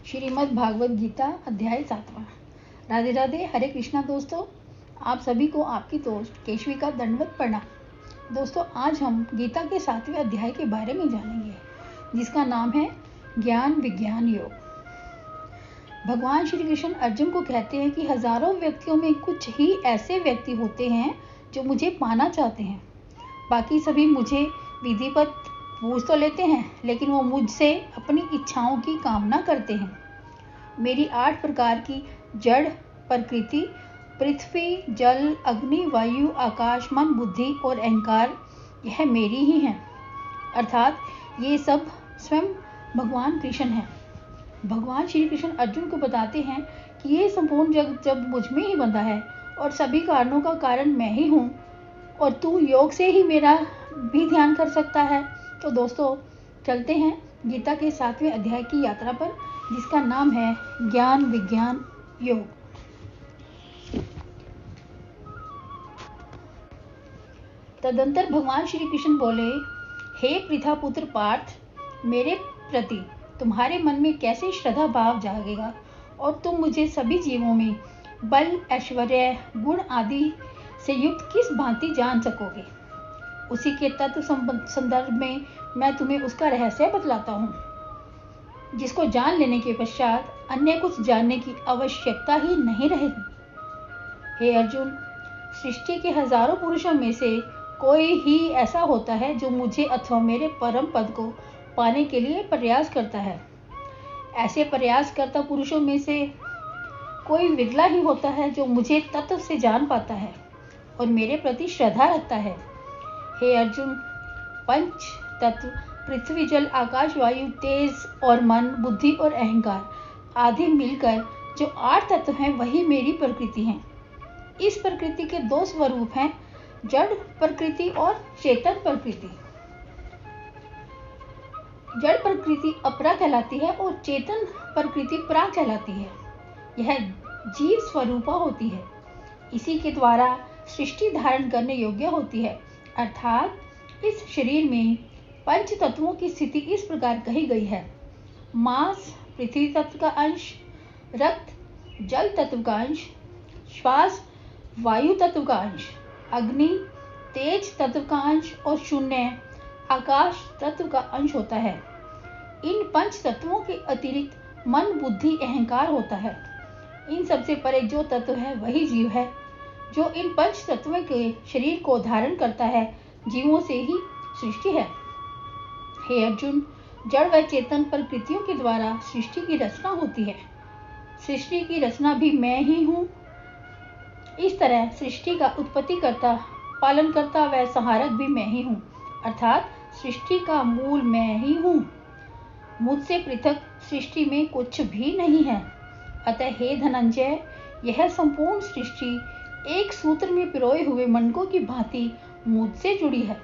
श्रीमद् भागवत गीता अध्याय 7वां। राधे राधे, हरे कृष्णा। दोस्तों, आप सभी को आपकी दोस्त केशवी का दंडवत प्रणाम। दोस्तों, आज हम गीता के 7वें अध्याय के बारे में जानेंगे, जिसका नाम है ज्ञान विज्ञान योग। भगवान श्री कृष्ण अर्जुन को कहते हैं कि हजारों व्यक्तियों में कुछ ही ऐसे व्यक्ति होते हैं जो मुझे पाना चाहते हैं। बाकी सभी मुझे विधिवत पूछ तो लेते हैं, लेकिन वो मुझसे अपनी इच्छाओं की कामना करते हैं। मेरी 8 प्रकार की जड़ प्रकृति, पृथ्वी, जल, अग्नि, वायु, आकाश, मन, बुद्धि और अहंकार, यह मेरी ही है। अर्थात ये सब स्वयं भगवान कृष्ण हैं। भगवान श्री कृष्ण अर्जुन को बताते हैं कि ये संपूर्ण जगत जब मुझ में ही बंधा है और सभी कारणों का कारण मैं ही हूँ, और तू योग से ही मेरा भी ध्यान कर सकता है। तो दोस्तों, चलते हैं गीता के 7वें अध्याय की यात्रा पर, जिसका नाम है ज्ञान विज्ञान योग। तदंतर भगवान श्री कृष्ण बोले, हे पृथा पुत्र पार्थ, मेरे प्रति तुम्हारे मन में कैसे श्रद्धा भाव जागेगा और तुम मुझे सभी जीवों में बल, ऐश्वर्य, गुण आदि से युक्त किस भांति जान सकोगे। उसी के तत्व संदर्भ में मैं तुम्हें उसका रहस्य बतलाता हूँ, जिसको जान लेने के पश्चात अन्य कुछ जानने की आवश्यकता ही नहीं रहेगी। हे अर्जुन, सृष्टि के हजारों पुरुषों में से कोई ही ऐसा होता है जो मुझे अथवा मेरे परम पद को पाने के लिए प्रयास करता है। ऐसे प्रयास करता पुरुषों में से कोई विरला ही होता है जो मुझे तत्व से जान पाता है और मेरे प्रति श्रद्धा रखता है। हे अर्जुन, पंच तत्व पृथ्वी, जल, आकाश, वायु, तेज और मन, बुद्धि और अहंकार आदि मिलकर जो 8 तत्व हैं, वही मेरी प्रकृति हैं। इस प्रकृति के 2 स्वरूप हैं, जड़ प्रकृति और चेतन प्रकृति। जड़ प्रकृति अपरा कहलाती है और चेतन प्रकृति परा कहलाती है। यह जीव स्वरूपा होती है। इसी के द्वारा सृष्टि धारण करने योग्य होती है। अर्थात इस शरीर में पंच तत्वों की स्थिति इस प्रकार कही गई है। मांस पृथ्वी तत्व का अंश, रक्त जल तत्व का अंश, श्वास वायु तत्व का अंश, अग्नि तेज तत्व का अंश और शून्य आकाश तत्व का अंश होता है। इन 5 तत्वों के अतिरिक्त मन, बुद्धि, अहंकार होता है। इन सबसे परे जो तत्व है वही जीव है, जो इन 5 तत्वों के शरीर को धारण करता है। जीवों से ही सृष्टि है। हे अर्जुन, जड़ व चेतन प्रकृतियों के द्वारा सृष्टि की रचना होती है। सृष्टि की रचना भी मैं ही हूँ। इस तरह सृष्टि का उत्पत्तिकर्ता, पालनकर्ता व संहारक भी मैं ही हूँ। अर्थात सृष्टि का मूल मैं ही हूँ। मुझसे पृथक सृष्टि में कुछ भी नहीं है। अतः हे धनंजय, यह संपूर्ण सृष्टि एक सूत्र में पिरोए हुए मंडकों की भांति मुझसे जुड़ी है।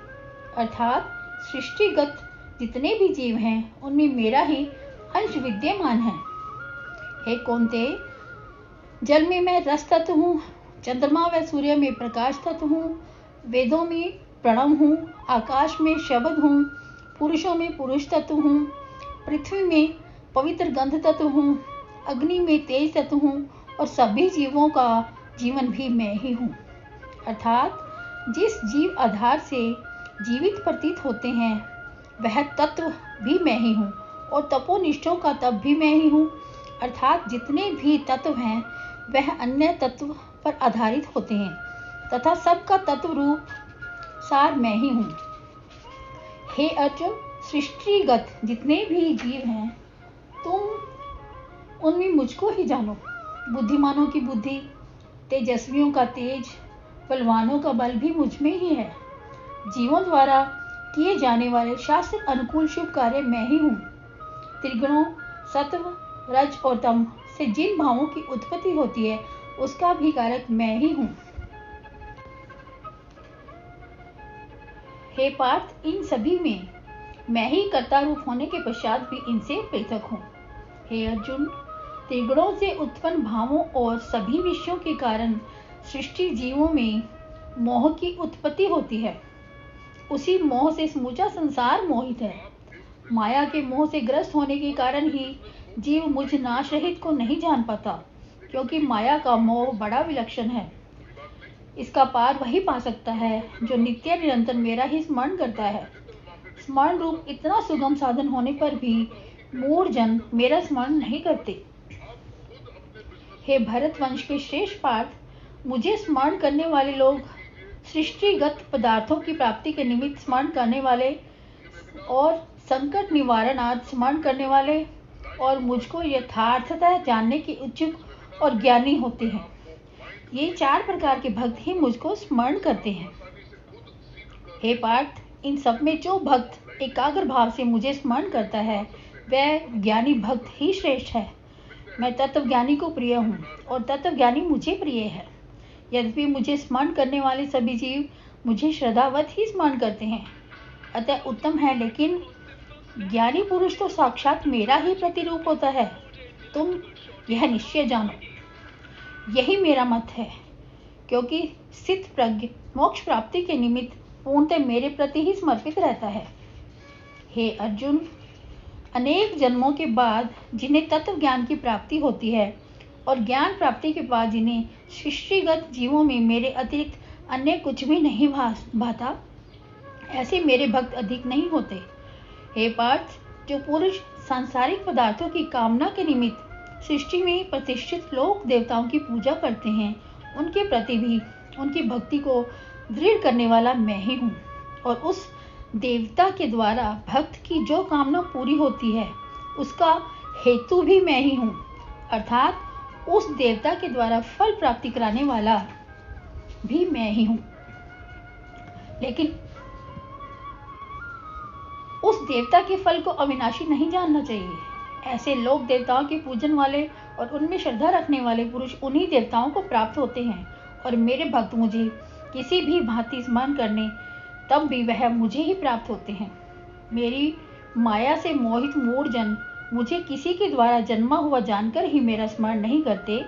अर्थात सृष्टिगत जितने भी जीव हैं, उनमें मेरा ही अंश विद्यमान है। हे कौन्तेय, जल में मैं रस तत्व हूँ, चंद्रमा व सूर्य में प्रकाश तत्व हूँ, वेदों में प्रणव हूँ, आकाश में शब्द हूँ, पुरुषों में पुरुष तत्व हूँ, पृथ्वी में पवित्र गंध तत्व हूँ, अग्नि में तेज तत्व हूँ और सभी जीवों का जीवन भी मैं ही हूँ। अर्थात जिस जीव आधार से जीवित प्रतीत होते हैं, वह तत्व भी मैं ही हूँ और तपोनिष्ठों का तप भी मैं ही हूँ। अर्थात जितने भी तत्व हैं, वह अन्य तत्व पर आधारित होते हैं तथा सबका तत्व रूप सार मैं ही हूँ। हे अर्जुन, सृष्टिगत जितने भी जीव हैं, तुम उनमें मुझको ही जानो। बुद्धिमानों की बुद्धि, तेजस्वियों का तेज, बलवानों का बल भी मुझ में ही है। जीवों द्वारा किए जाने वाले शास्त्र अनुकूल शुभ कार्य मैं ही हूँ। त्रिगुणों सत्व, रज और तम से जिन भावों की उत्पत्ति होती है, उसका भी कारक मैं ही हूँ। हे पार्थ, इन सभी में मैं ही कर्ता रूप होने के पश्चात भी इनसे पृथक हूँ। हे अर्जुन, त्रिगुणों से उत्पन्न भावों और सभी विषयों के कारण सृष्टि जीवों में मोह की उत्पत्ति होती है। उसी मोह से समूचा संसार मोहित है। माया के मोह से ग्रस्त होने के कारण ही जीव मुझ नाश रहित को नहीं जान पाता, क्योंकि माया का मोह बड़ा विलक्षण है। इसका पार वही पा सकता है जो नित्य निरंतर मेरा ही स्मरण करता है। स्मरण रूप इतना सुगम साधन होने पर भी मूढ़ जन मेरा स्मरण नहीं करते। हे भरत वंश के श्रेष्ठ पार्थ, मुझे स्मरण करने वाले लोग सृष्टिगत पदार्थों की प्राप्ति के निमित्त स्मरण करने वाले और संकट निवारणार्थ स्मरण करने वाले और मुझको यथार्थतः जानने के इच्छुक और ज्ञानी होते हैं। ये 4 प्रकार के भक्त ही मुझको स्मरण करते हैं। हे पार्थ, इन सब में जो भक्त एकाग्र भाव से मुझे स्मरण करता है वह ज्ञानी भक्त ही श्रेष्ठ है। मैं तत्वज्ञानी को प्रिय हूँ और तत्वज्ञानी मुझे प्रिय है। यद्यपि मुझे स्मरण करने वाले सभी जीव मुझे श्रद्धावत ही स्मरण करते हैं, अतः उत्तम है, लेकिन ज्ञानी पुरुष तो साक्षात मेरा ही प्रतिरूप होता है। तुम यह निश्चय जानो। यही मेरा मत है, क्योंकि सिद्ध प्रज्ञ मोक्ष प्राप्ति के निमित्त पूर्णतः मेरे प्रति ही समर्पित रहता है। हे अर्जुन, अनेक जन्मों के बाद जिन्हें तत्व ज्ञान की प्राप्ति होती है और ज्ञान प्राप्ति के बाद जिन्हें सृष्टिगत जीवों में मेरे अतिरिक्त अन्य कुछ भी नहीं भाता, ऐसे मेरे भक्त अधिक नहीं होते। हे पार्थ, जो पुरुष सांसारिक पदार्थों की कामना के निमित्त सृष्टि में प्रतिष्ठित लोक देवताओं की पूजा करते हैं, उनके प्रति भी उनकी भक्ति को दृढ़ करने वाला मैं ही हूँ, और उस देवता के द्वारा भक्त की जो कामना पूरी होती है उसका हेतु भी मैं ही हूँ, अर्थात उस देवता के द्वारा फल प्राप्ति कराने वाला भी मैं ही हूँ। लेकिन उस देवता के फल को अविनाशी नहीं जानना चाहिए। ऐसे लोक देवताओं के पूजन वाले और उनमें श्रद्धा रखने वाले पुरुष उन्हीं देवताओं को प्राप्त होते हैं, और मेरे भक्त मुझे किसी भी भांति स्मरण करने तब भी वह मुझे ही प्राप्त होते हैं। मेरी माया से मोहित मूढ़ जन मुझे किसी के द्वारा जन्मा हुआ जानकर ही मेरा स्मरण नहीं करते,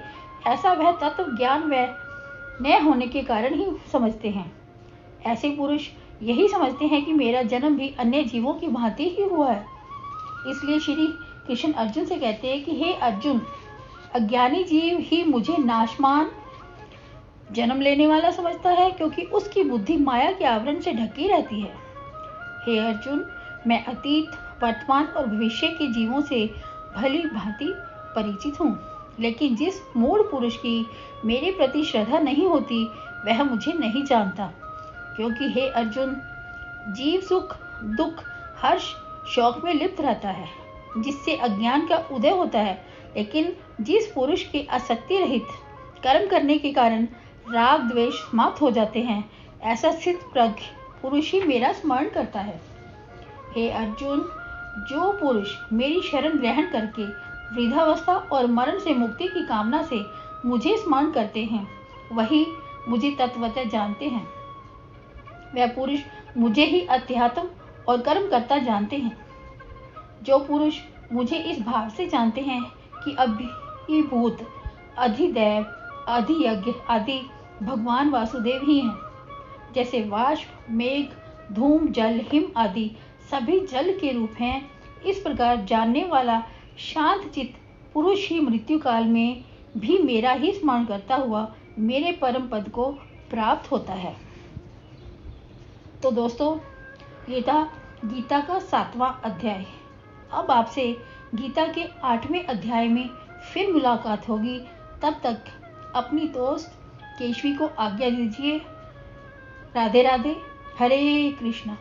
ऐसा वह तत्व ज्ञान वह न होने के कारण ही समझते हैं। ऐसे पुरुष यही समझते हैं कि मेरा जन्म भी अन्य जीवों की भांति ही हुआ है। इसलिए श्री कृष्ण अर्जुन से कहते हैं कि हे अर्जुन, अज्ञानी जीव ही मुझे नाशमान जन्म लेने वाला समझता है, क्योंकि उसकी बुद्धि माया के आवरण से ढकी रहती है। हे अर्जुन, मैं अतीत, वर्तमान और भविष्य के जीवों से भली भांति परिचित हूँ, लेकिन जिस मूढ़ पुरुष की मेरे प्रति श्रद्धा नहीं होती वह मुझे नहीं जानता। क्योंकि हे अर्जुन, जीव सुख, दुख, हर्ष, शौक में लिप्त रहता है, जिससे अज्ञान का उदय होता है। लेकिन जिस पुरुष के आसक्ति रहित कर्म करने के कारण राग द्वेष समाप्त हो जाते हैं, ऐसा सिद्ध प्रज्ञ पुरुष ही मेरा स्मरण करता है। हे अर्जुन, जो पुरुष मेरी शरण ग्रहण करके वृद्धावस्था और मरण से मुक्ति की कामना से मुझे स्मरण करते हैं, वही मुझे तत्वतः जानते हैं। वह पुरुष मुझे ही अध्यात्म और कर्म करता जानते हैं। जो पुरुष मुझे इस भाव से जानते हैं कि अभिभूत, अधिदैव, अधियज्ञ आदि भगवान वासुदेव ही हैं, जैसे वाष्प, मेघ, धूम, जल, हिम आदि सभी जल के रूप हैं, इस प्रकार जानने वाला शांत चित्त पुरुष ही मृत्यु काल में भी मेरा ही स्मरण करता हुआ मेरे परम पद को प्राप्त होता है। तो दोस्तों, ये था गीता का 7वां अध्याय। अब आपसे गीता के 8वें अध्याय में फिर मुलाकात होगी। तब तक अपनी दोस्त केशवी को आज्ञा दीजिए। राधे राधे। हरे कृष्णा।